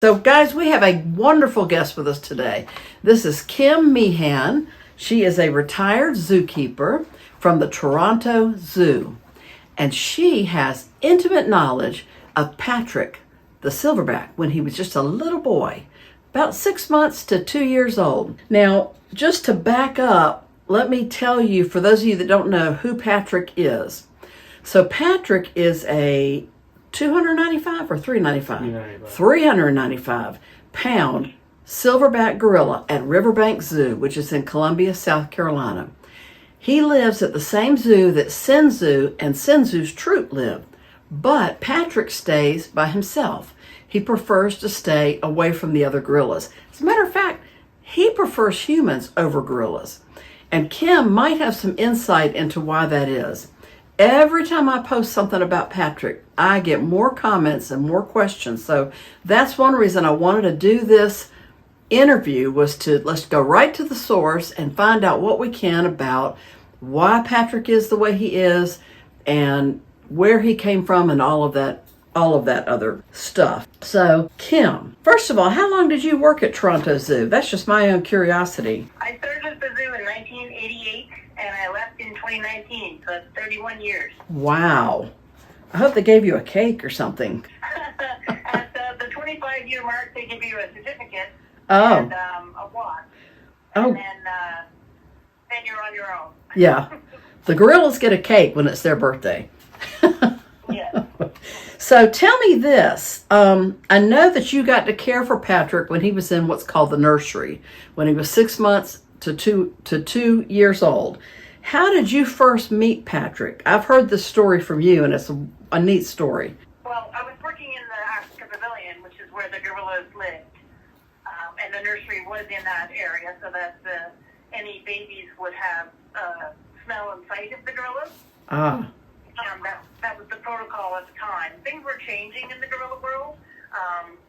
So, guys, we have a wonderful guest with us today. This is Kim Meehan. She is a retired zookeeper from the Toronto Zoo, and she has intimate knowledge of Patrick, the silverback, when he was just a little boy, about 6 months to 2 years old. Now, just to back up, let me tell you, for those of you that don't know, who Patrick is. So Patrick is a 295 or 395? 395 pound silverback gorilla at Riverbank Zoo, which is in Columbia, South Carolina. He lives at the same zoo that Senzu and Senzu's troop live, but Patrick stays by himself. He prefers to stay away from the other gorillas. As a matter of fact, he prefers humans over gorillas. And Kim might have some insight into why that is. Every time I post something about Patrick, I get more comments and more questions. So that's one reason I wanted to do this interview, was to let's go right to the source and find out what we can about why Patrick is the way he is and where he came from and all of that other stuff. So, Kim, first of all, how long did you work at Toronto Zoo? That's just my own curiosity. I started at the zoo in 1988, and I left in 2019, so that's 31 years. Wow. I hope they gave you a cake or something. At the 25-year mark, they give you a certificate Oh. and a watch, Oh. and then you're on your own. Yeah. The gorillas get a cake when it's their birthday. Yes. So tell me this. I know that you got to care for Patrick when he was in what's called the nursery, when he was 6 months to 2 years old. How did you first meet Patrick? I've heard this story from you, and it's a neat story. Well, I was working in the Africa Pavilion, which is where the gorillas lived, and the nursery was in that area, so that any babies would have smell and sight of the gorillas. Ah. That was the protocol at the time. Things were changing in the gorilla world.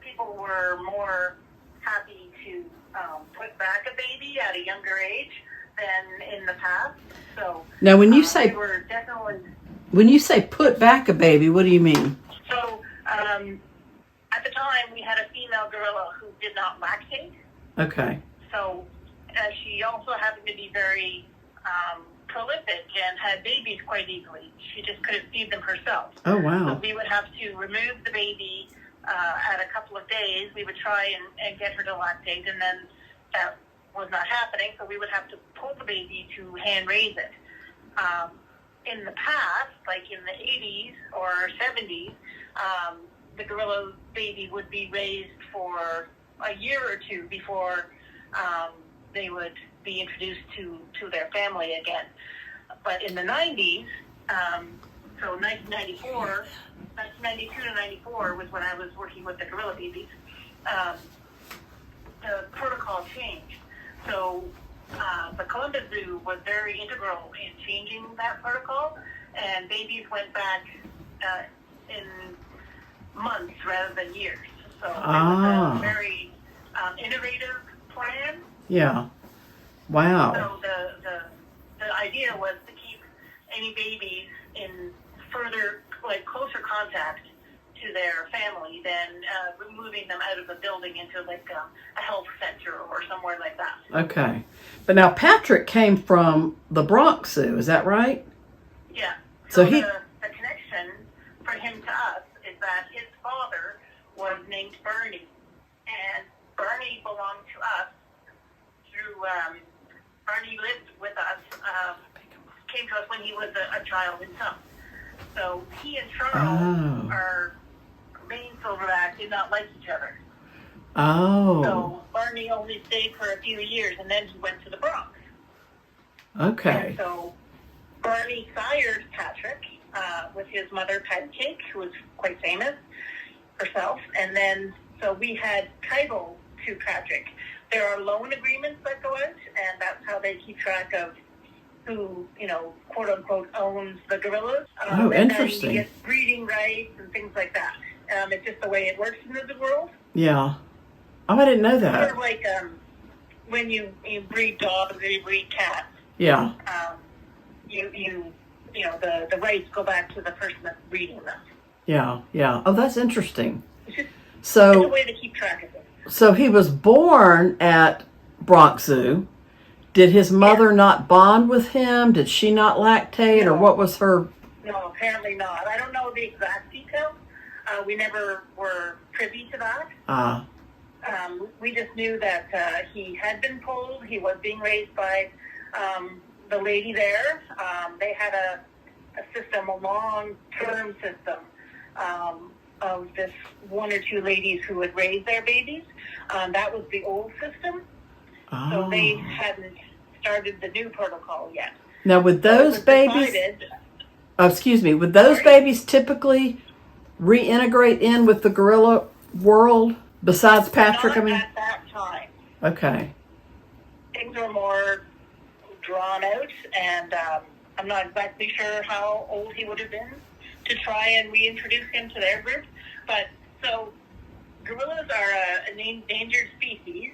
People were more happy to put back a baby at a younger age than in the past. So Now, when you say were definitely put back a baby, what do you mean? so. At the time, we had a female gorilla who did not lactate. Okay. So she also happened to be very prolific and had babies quite easily. She just couldn't feed them herself. Oh, wow. So we would have to remove the baby at a couple of days. We would try and get her to lactate, and then that was not happening, so we would have to pull the baby to hand raise it. In the past, like in the 80s or 70s, the gorilla baby would be raised for a year or two before they would be introduced to their family again. But in the 90s, so 1992 to 94 was when I was working with the gorilla babies, the protocol changed. So the Columbus Zoo was very integral in changing that protocol, and babies went back in months rather than years. So it was a very innovative plan. Yeah. Wow. So the idea was to keep any babies in further, closer contact to their family than removing them out of the building into a health center or somewhere like that. Okay. But now Patrick came from the Bronx Zoo, is that right? Yeah. So the connection for him to us is that his father was named Bernie, and Bernie belonged to us through, Bernie lived with us, came to us when he was a child himself. So he and Charles, our main silverback, did not like each other. Oh. So Barney only stayed for a few years, and then he went to the Bronx. Okay. And so Barney sired Patrick with his mother, Patty Cake, who was quite famous herself. And then, so we had title to Patrick. There are loan agreements that go out, and that's how they keep track of who, quote unquote, owns the gorillas. Oh, interesting. And then you get breeding rights and things like that. It's just the way it works in the world. Yeah. Oh, I didn't know that. Sort of like when you breed dogs or you breed cats. Yeah. The rights go back to the person that's breeding them. Yeah, yeah. Oh, that's interesting. It's a So, way to keep track of it. so he was born at Bronx Zoo. Did his mother not bond with him? Did she not lactate, or No. what was her? No, apparently not. I don't know the exact details. We never were privy to that. We just knew that he had been pulled. He was being raised by the lady there. They had a system, a long-term system of this one or two ladies who would raise their babies. That was the old system. So they hadn't started the new protocol yet. Now, would those babies? Would those babies typically reintegrate in with the gorilla world? Besides Patrick, Not at that time. Okay. Things were more drawn out, and I'm not exactly sure how old he would have been to try and reintroduce him to their group. But so gorillas are an endangered species,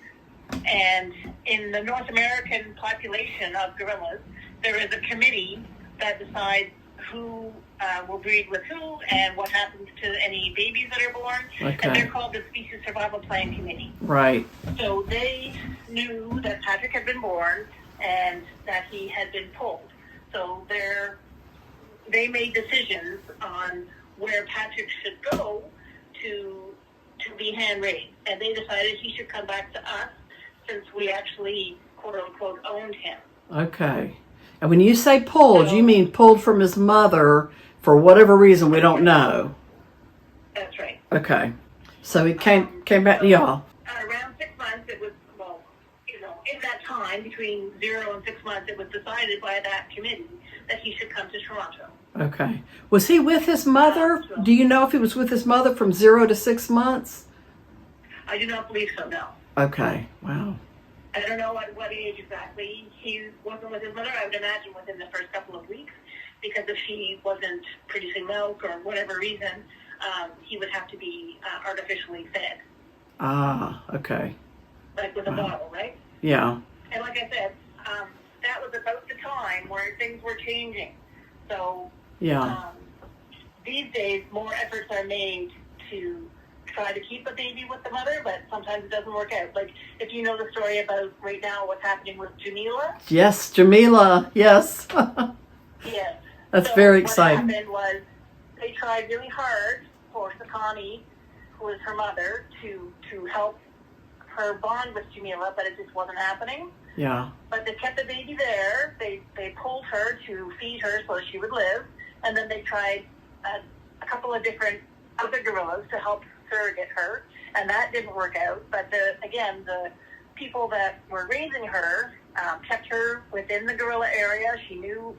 and in the North American population of gorillas, there is a committee that decides who will breed with who and what happens to any babies that are born. Okay. And they're called the Species Survival Plan Committee. Right. So they knew that Patrick had been born and that he had been pulled. So they made decisions on where Patrick should go to be hand-raised. And they decided he should come back to us since we actually, quote-unquote, owned him. Okay. And when you say pulled, you mean pulled from his mother for whatever reason we don't know. That's right. Okay. So he came back to y'all. Around 6 months, it was, in that time, between 0 and 6 months, it was decided by that committee that he should come to Toronto. Okay. Was he with his mother? Do you know if he was with his mother from 0 to 6 months? I do not believe so, no. Okay. Wow. I don't know at what age exactly he wasn't with his mother. I would imagine within the first couple of weeks, because if she wasn't producing milk or whatever reason, he would have to be artificially fed. Okay. Like with a bottle, right? Yeah. And like I said, that was about the time where things were changing. So these days, more efforts are made to try to keep a baby with the mother, but sometimes it doesn't work out. Like, if you know the story about right now what's happening with Jamila. Yes, Jamila. Yes. Yes. That's very exciting. What happened was they tried really hard for Sakani, who is her mother, to help her bond with Jamila, but it just wasn't happening. Yeah. But they kept the baby there. They pulled her to feed her so she would live, and then they tried a couple of different other gorillas to help surrogate her, and that didn't work out. But the people that were raising her kept her within the gorilla area. She knew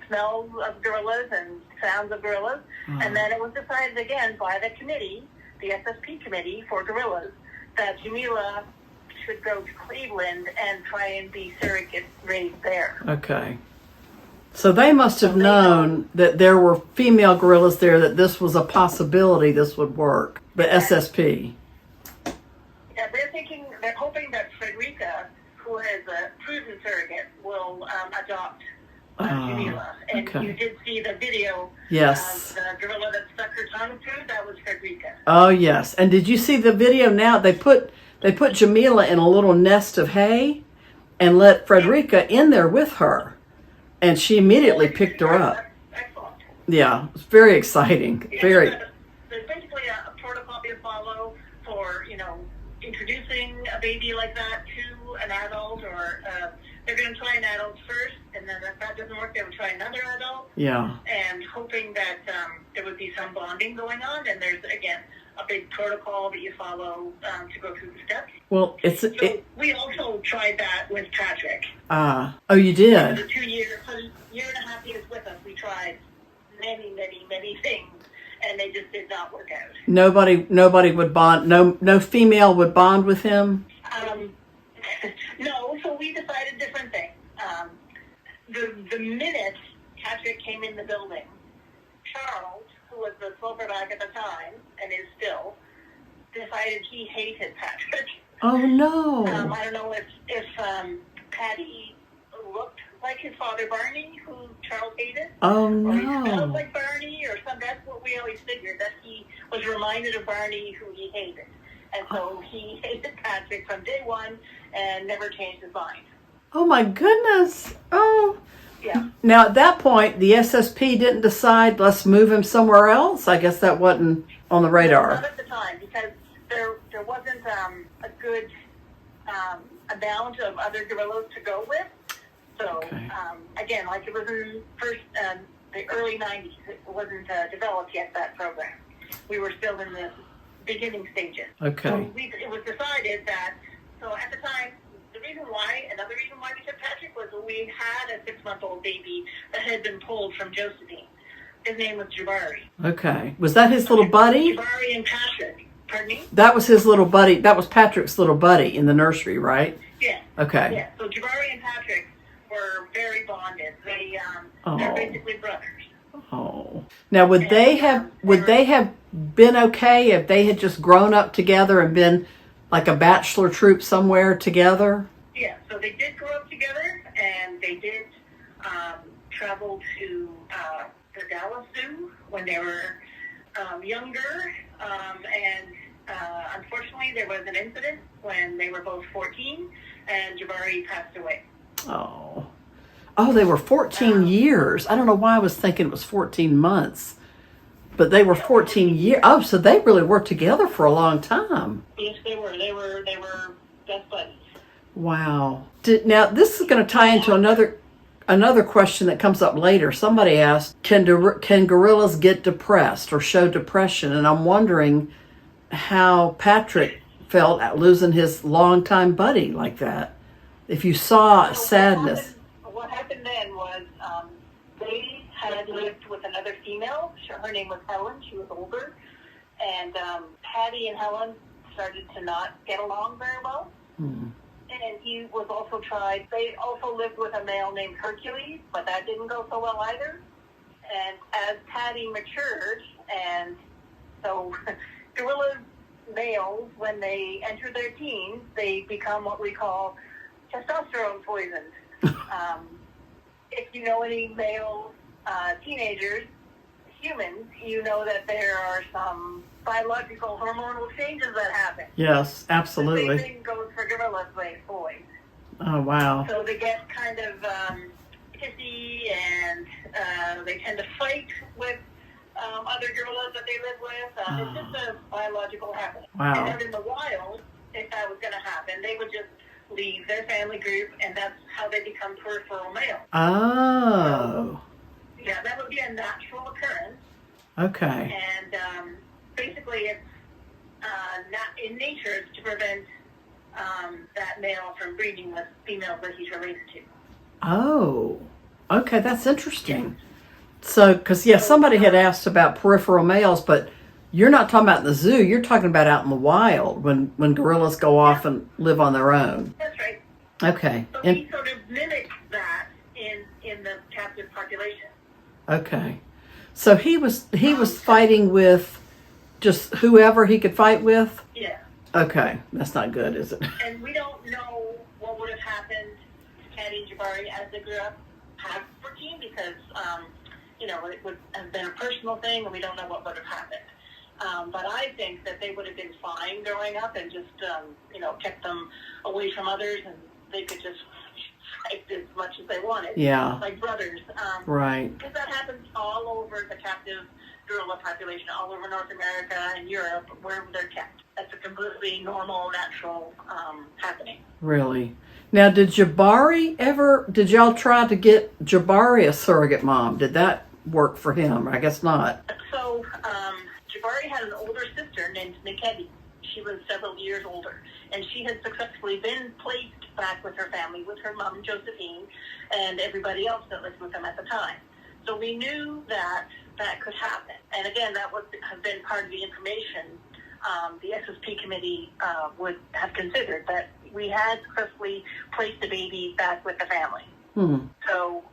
smells of gorillas and sounds of gorillas. And then it was decided again by the committee, the SSP committee for gorillas, that Jamila should go to Cleveland and try and be surrogate raised there. Okay. So they must have known that there were female gorillas there, that this was a possibility this would work. The SSP. Yeah, they're hoping that Frederica, who is a proven surrogate, will adopt Jamila. And you did see the video yes. of the gorilla that stuck her tongue through. That was Frederica. Oh, yes. And did you see the video now? They put Jamila in a little nest of hay and let Frederica in there with her. And she immediately picked her up. Excellent. Yeah, it was very exciting. Very. There's basically a protocol you follow for, introducing a baby like that to an adult, or they're going to try an adult first, and then if that doesn't work, they would try another adult. Yeah. And hoping that there would be some bonding going on, and there's, again, a big protocol that you follow to go through the steps. Well, we also tried that with Patrick. Oh, you did? For the 2 years, for the year and a half he was with us, we tried many, many, many things, and they just did not work out. Nobody would bond. No female would bond with him. No, so we decided different things. The minute Patrick came in the building, Charles, who was the silverback at the time and is still, decided he hated Patrick. Oh no! I don't know if Patty looked like his father Barney, who Charles hated. Oh no! Or he no! smelled like Barney, or something. That's what we always figured, that he was reminded of Barney, who he hated. And so he hated Patrick from day one and never changed his mind. Oh my goodness. Oh. Yeah. Now at that point, the SSP didn't decide, let's move him somewhere else? I guess that wasn't on the radar. Not at the time, because there wasn't a good amount of other gorillas to go with. So, Okay. Again, like it was in the early 90s, it wasn't developed yet, that program. We were still in the beginning stages. Okay. So it was decided that, so at the time, another reason why we took Patrick was we had a 6-month-old baby that had been pulled from Josephine. His name was Jabari. Okay. Was that his little buddy? Jabari and Patrick. Pardon me? That was his little buddy. That was Patrick's little buddy in the nursery, right? Yeah. Okay. Yeah. So Jabari and Patrick were very bonded. They're basically brothers. Oh. Now, would they have been okay if they had just grown up together and been like a bachelor troupe somewhere together? Yeah. So they did grow up together, and they did travel to the Dallas Zoo when they were younger. And unfortunately, there was an incident when they were both 14, and Jabari passed away. Oh. Oh, they were 14 years. I don't know why I was thinking it was 14 months. But they were 14 years. Oh, so they really were together for a long time. Yes, they were. They were best buddies. Wow. Now, this is going to tie into another question that comes up later. Somebody asked, can gorillas get depressed or show depression? And I'm wondering how Patrick felt at losing his longtime buddy like that. If you saw sadness. What happened then was they had lived with another female. Her name was Helen. She was older. And Patty and Helen started to not get along very well. Hmm. And he was also tried. They also lived with a male named Hercules, but that didn't go so well either. And as Patty matured, and so gorilla males, when they enter their teens, they become what we call testosterone poisoned. If you know any male teenagers, humans, you know that there are some biological hormonal changes that happen. Yes, absolutely. The same thing goes for gorillas, boys. Oh, wow. So they get kind of pissy, and they tend to fight with other gorillas that they live with. It's just a biological happening. Wow. And then in the wild, if that was going to happen, they would just leave their family group, and that's how they become peripheral male. Oh. So, yeah, that would be a natural occurrence. Okay. And basically, it's not in nature, it's to prevent that male from breeding with females that he's related to. Oh. Okay, that's interesting. So, because, somebody had asked about peripheral males, but you're not talking about in the zoo. You're talking about out in the wild when gorillas go off and live on their own. That's right. Okay. So he sort of mimics that in the captive population. Okay. So he was fighting with just whoever he could fight with? Yeah. Okay. That's not good, is it? And we don't know what would have happened to Patty and Jabari as they grew up past 14 because, it would have been a personal thing, and we don't know what would have happened. But I think that they would have been fine growing up and just, kept them away from others, and they could just fight as much as they wanted. Yeah. Like brothers. Right. Because that happens all over the captive gorilla population, all over North America and Europe, where they're kept. That's a completely normal, natural happening. Really? Now, did y'all try to get Jabari a surrogate mom? Did that work for him? I guess not. So, Jabari had an older sister named Meehan. She was several years older, and she had successfully been placed back with her family, with her mom, Josephine, and everybody else that lived with them at the time. So we knew that could happen. And again, that would have been part of the information the SSP committee would have considered, that we had successfully placed the baby back with the family. Hmm. So,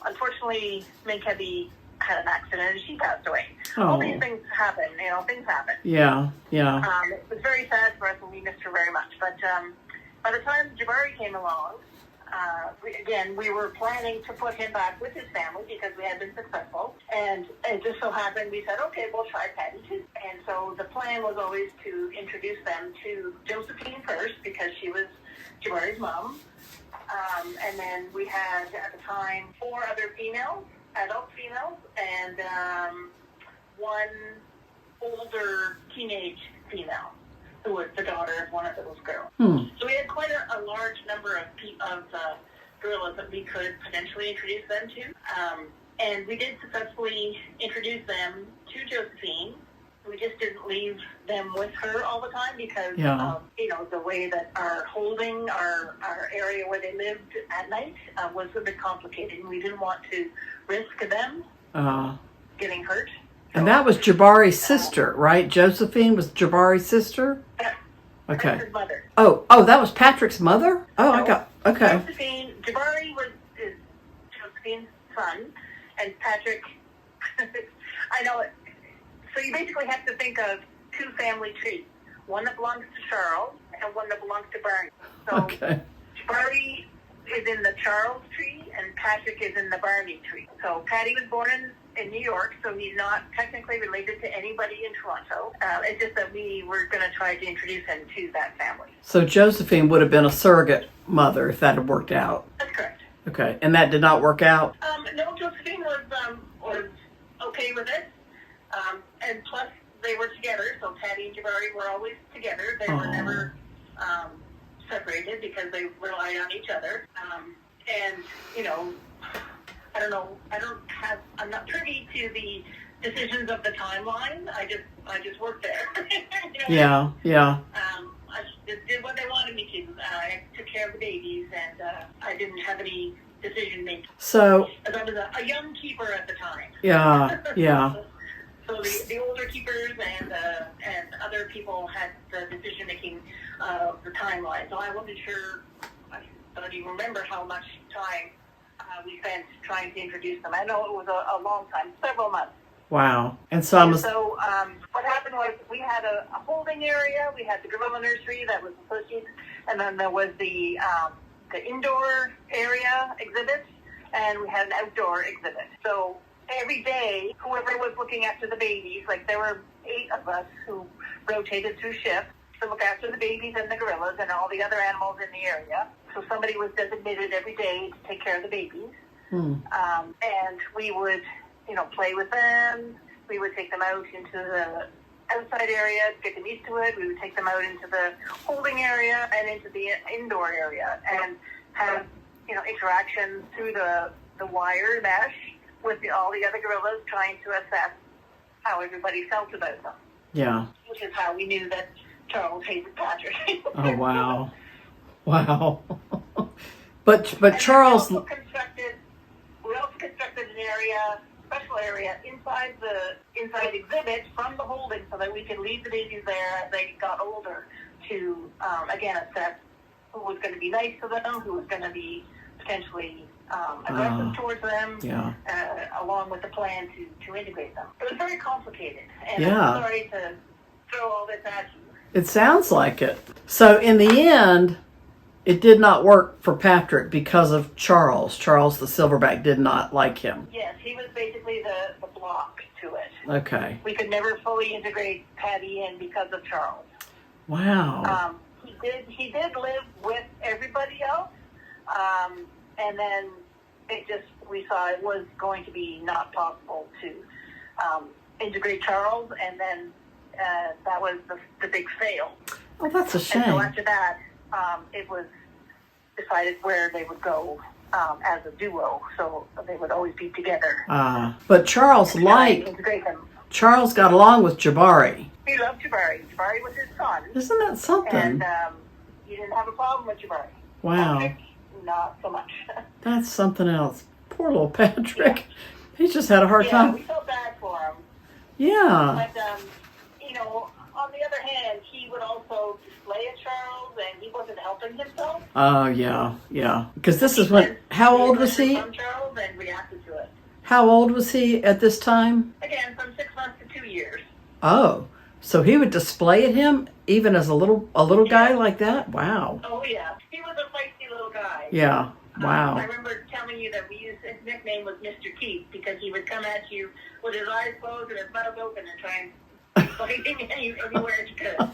unfortunately, Meehan had an accident and she passed away. Oh. All these things happen, things happen. Yeah. It was very sad for us, and we missed her very much. But by the time Jabari came along, we were planning to put him back with his family because we had been successful. And it just so happened we said, okay, we'll try Patty too. And so the plan was always to introduce them to Josephine first because she was Jabari's mom. And then we had, at the time, 4 other females, adult females, and one older teenage female who was the daughter of one of those girls. So we had quite a large number of gorillas that we could potentially introduce them to. And we did successfully introduce them to Josephine. We just didn't leave them with her all the time because of, the way that our holding, our area where they lived at night was a bit complicated. We didn't want to risk them getting hurt. And that was Jabari's sister, right? Josephine was Jabari's sister? Okay. Patrick's mother. Oh, that was Patrick's mother? Oh, So, okay. Jabari is Josephine's son, and Patrick, I know it. So you basically have to think of 2 family trees. One that belongs to Charles and one that belongs to Barney. So Jabari is in the Charles tree and Patrick is in the Barney tree. So Patty was born in New York, so he's not technically related to anybody in Toronto. It's just that we were going to try to introduce him to that family. So Josephine would have been a surrogate mother if that had worked out. That's correct. Okay, and that did not work out? No, Josephine was okay with it. And plus, they were together, so Patty and Jabari were always together. They were never separated because they relied on each other. And, I don't know, I'm not privy to the decisions of the timeline. I just worked there. Yeah. I just did what they wanted me to. I took care of the babies, and I didn't have any decision making. So, as I was a young keeper at the time. Yeah. So the older keepers and other people had the decision making the timeline. So I wasn't sure. I don't even remember how much time we spent trying to introduce them. I know it was a long time, several months. Wow. And So what happened was we had a holding area. We had the gorilla nursery that was associated, and then there was the indoor area exhibit, and we had an outdoor exhibit. So every day, whoever was looking after the babies, like there were 8 of us who rotated through shifts to look after the babies and the gorillas and all the other animals in the area. So somebody was designated every day to take care of the babies. And we would, play with them. We would take them out into the outside area to get them used to it. We would take them out into the holding area and into the indoor area and have, interactions through the wire mesh with all the other gorillas, trying to assess how everybody felt about them. Yeah. Which is how we knew that Charles hated Patrick. Oh, wow. But Charles... We also constructed an area, special area, inside the exhibit from the holding so that we could leave the babies there as they got older to, again, assess who was going to be nice to them, who was going to be potentially aggressive towards them, along with the plan to integrate them. It was very complicated, and I'm sorry to throw all this at you. It sounds like it. So in the end, it did not work for Patrick because of Charles. Charles the silverback did not like him. Yes, he was basically the block to it. Okay. We could never fully integrate Patty in because of Charles. Wow. He did live with everybody else. And then we saw it was going to be not possible to integrate Charles, and then that was the big fail. Oh, that's a shame. And so after that, it was decided where they would go as a duo, so they would always be together. But Charles Charles got along with Jabari. He loved Jabari. Jabari was his son. Isn't that something? And he didn't have a problem with Jabari. Wow. Patrick, not so much. That's something else. Poor little Patrick. Yeah. He just had a hard time. Yeah, we felt bad for him. Yeah. But, on the other hand, he would also display at Charles, and he wasn't helping himself. Oh, yeah. Because this is when... How old was he? From Charles and reacted to it. How old was he at this time? Again, from 6 months to 2 years. Oh, so he would display at him even as a little guy like that? Wow. Oh, yeah. He was a feisty little guy. Yeah. Wow. I remember telling you that his nickname was Mr. Keith because he would come at you with his eyes closed and his mouth open and try and fighting anywhere it could.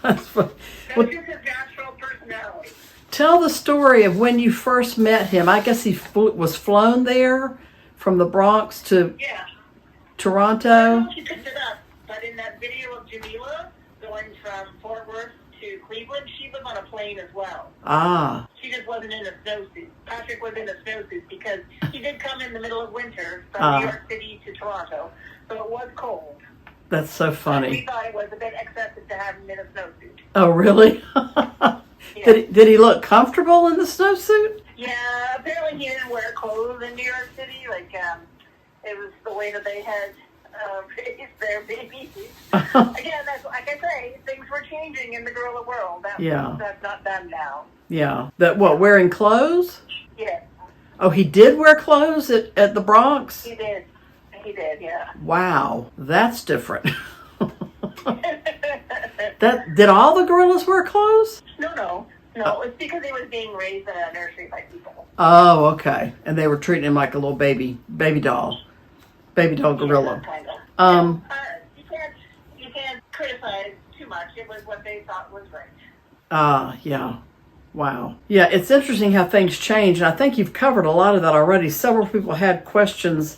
That's funny. That's Well, just his natural personality. tell the story of when you first met him. I guess he was flown there from the Bronx to Yeah. I don't Toronto. know if you picked it up, but in that video of Jamila going from Fort Worth to Cleveland, she was on a plane as well. Ah, She just wasn't in a snowsuit. Patrick was in a snowsuit because he did come in the middle of winter from New York City to Toronto, so it was cold. that's so We funny. thought it was a bit excessive to have him in a snowsuit. Oh, really? Yeah. Did he look comfortable in the snowsuit? Yeah, apparently he didn't wear clothes in New York City. Like, it was the way that they had raised their babies. Again, that's like I say, things were changing in the gorilla world. That's not done now. Yeah. That what, wearing clothes? Yeah, Oh, he did wear clothes at the Bronx? he did. He did, yeah. Wow, that's different. Did all the gorillas wear clothes? No. It's because he was being raised in a nursery by people. Oh, okay. And they were treating him like a little baby doll gorilla. Yeah, kind of. Um, You can't criticize too much. It was what they thought was right. yeah. Wow. Yeah, it's interesting how things change, and I think you've covered a lot of that already. Several people had questions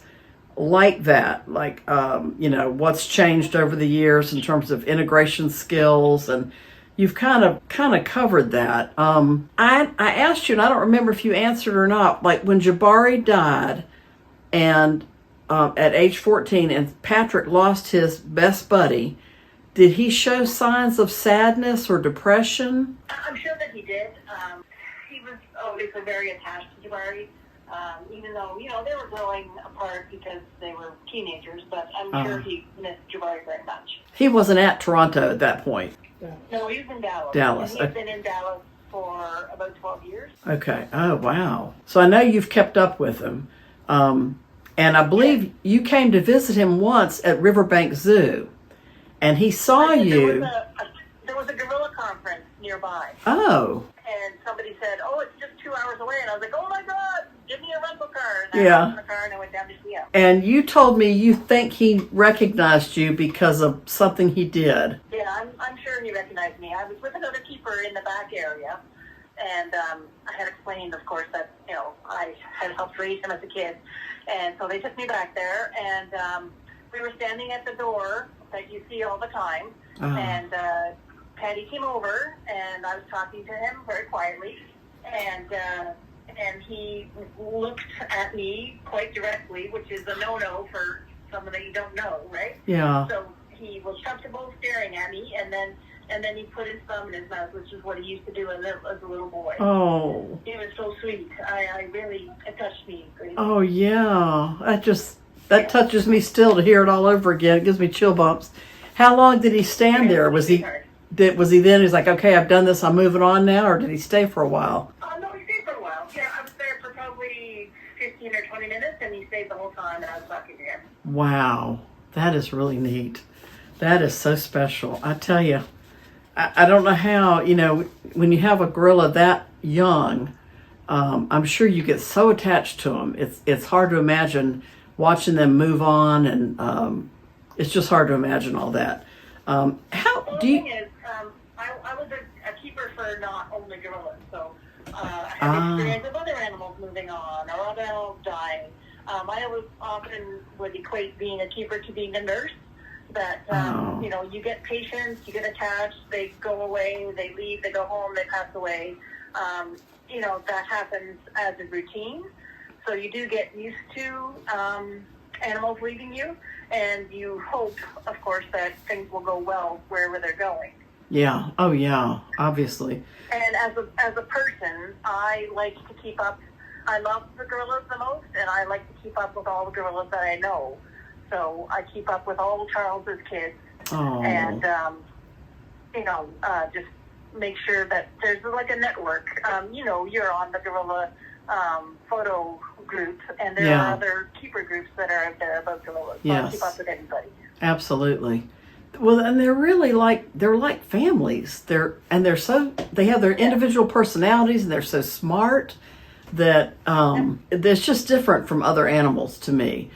like that, like, what's changed over the years in terms of integration skills, and you've kind of covered that. I asked you, and I don't remember if you answered or not, like when Jabari died, and at age 14, and Patrick lost his best buddy, did he show signs of sadness or depression? I'm sure that he did. He was obviously very attached to Jabari, even though, they were growing apart because they were teenagers, but I'm sure he missed Jabari very much. He wasn't at Toronto at that point. No, he was in Dallas. Dallas. And he's been in Dallas for about 12 years. Okay. Oh, wow. So I know you've kept up with him. And I believe you came to visit him once at Riverbank Zoo. And he saw you. There was a gorilla conference nearby. Oh. And somebody said, it's just 2 hours away. And I was like, oh my God, give me a rental car. And I got in the car and I went down to see him. And you told me you think he recognized you because of something he did. Yeah, I'm sure he recognized me. I was with another keeper in the back area. And I had explained, of course, that, I had helped raise him as a kid. And so they took me back there. And we were standing at the door that you see all the time. And Patty came over, and I was talking to him very quietly. And he looked at me quite directly, which is a no-no for someone that you don't know, right? Yeah. So he was comfortable staring at me, and then he put his thumb in his mouth, which is what he used to do as a little boy. Oh. He was so sweet. It touched me. Great. Oh, yeah. That touches me still to hear it all over again. It gives me chill bumps. How long did he stand there? Was he then, he's like, okay, I've done this, I'm moving on now, or did he stay for a while? No, he stayed for a while. Yeah, I was there for probably 15 or 20 minutes, and he stayed the whole time, and I was talking to him. Wow. That is really neat. That is so special. I tell you, I don't know how, when you have a gorilla that young, I'm sure you get so attached to them. It's hard to imagine watching them move on, and it's just hard to imagine all that. The thing is, I was a keeper for not only gorillas, so I had experience with other animals moving on or other animals dying. I often would equate being a keeper to being a nurse. That, you get patients, you get attached, they go away, they leave, they go home, they pass away. That happens as a routine. So you do get used to animals leaving you, and you hope, of course, that things will go well wherever they're going. Yeah. Oh, yeah. Obviously. And as a person, I like to keep up. I love the gorillas the most, and I like to keep up with all the gorillas that I know. So I keep up with all Charles's kids, and just make sure that there's like a network. You're on the gorilla photo group, and there are other keeper groups that are out there about gorillas. So I keep up with everybody. Absolutely. Well, and they're really they're like families. They have their individual personalities, and they're so smart that it's just different from other animals to me.